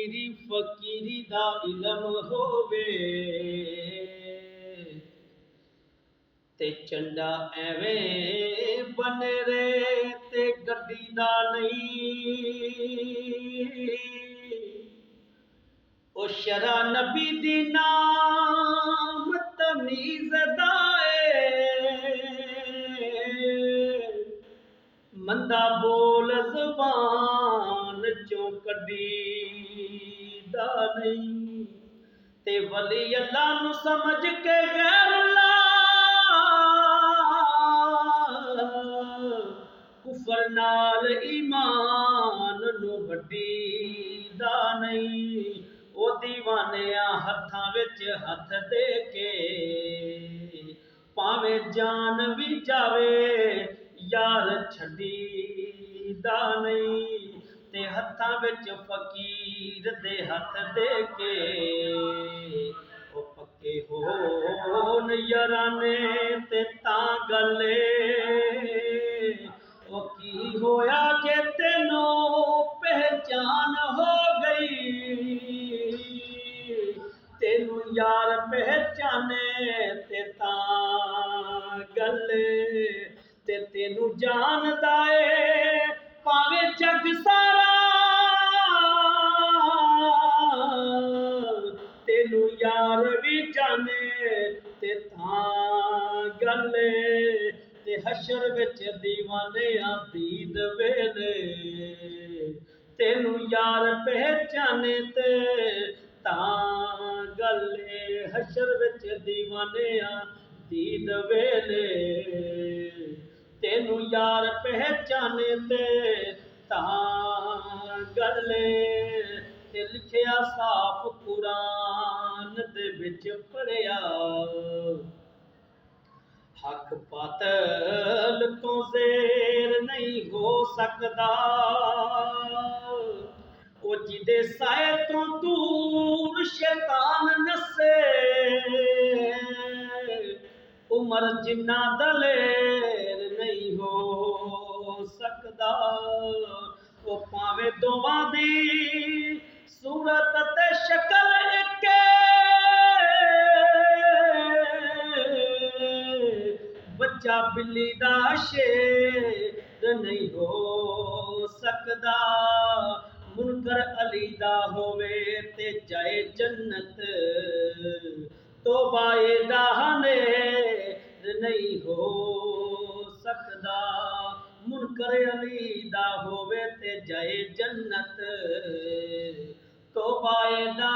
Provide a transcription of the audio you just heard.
अमीरी फकीरी दा इलम होवे ते चंडा एवें बने रे ते गड्डी दा नहीं। ओ शरा नबी दी नाम तमीज़ दा मंदा बोल ज़बान चों कढीदा नहीं। ते वली अल्लाह नू समझ के गैरुल्लाह कुफर नाल ईमान नू वड्डीदा नहीं। ओ दीवानिया हत्थां विच हथ दे के भावें जान भी जावे यार छड्डीदा नहीं। ते हत्थां विच फकीर दे हथ दे के ओ पक्के होन याराने ते तां गल्ले। ओ की होया जे तेनू पहचान हो गई तेनू यार पहचाने ते तां गल्ले। ते तेनू जानदा ए भावें जग सारा तेनू यार भी जाने ते तां गल्ले। ते हशर विच दीवानियां दीद वेले तेनू यार पहचाने ते तां गल्ले। हशर विच दीवानियां दीद वेले तेनू यार पहचाने ते तां गल्ले। ते लिखिया साफ कुरान दे विच पढ़िया हक पातल तो ज़ेर नहीं हो सकदा। ओ जिदे साए तो दूर शैतान नसे उमर जिन्ना दलेर नहीं हो सकदा। ओ भावें दोवां दी सूरत ते शक्ल इक्के बच्चा बिल्ली दा शेर नहीं हो सकदा। मुनकर अली दा होवे ते जाए जन्नत तौबा एदा हनेर नहीं हो सकदा। मुनकर अली दा होवे ते जाए जन्नत तौबा एदा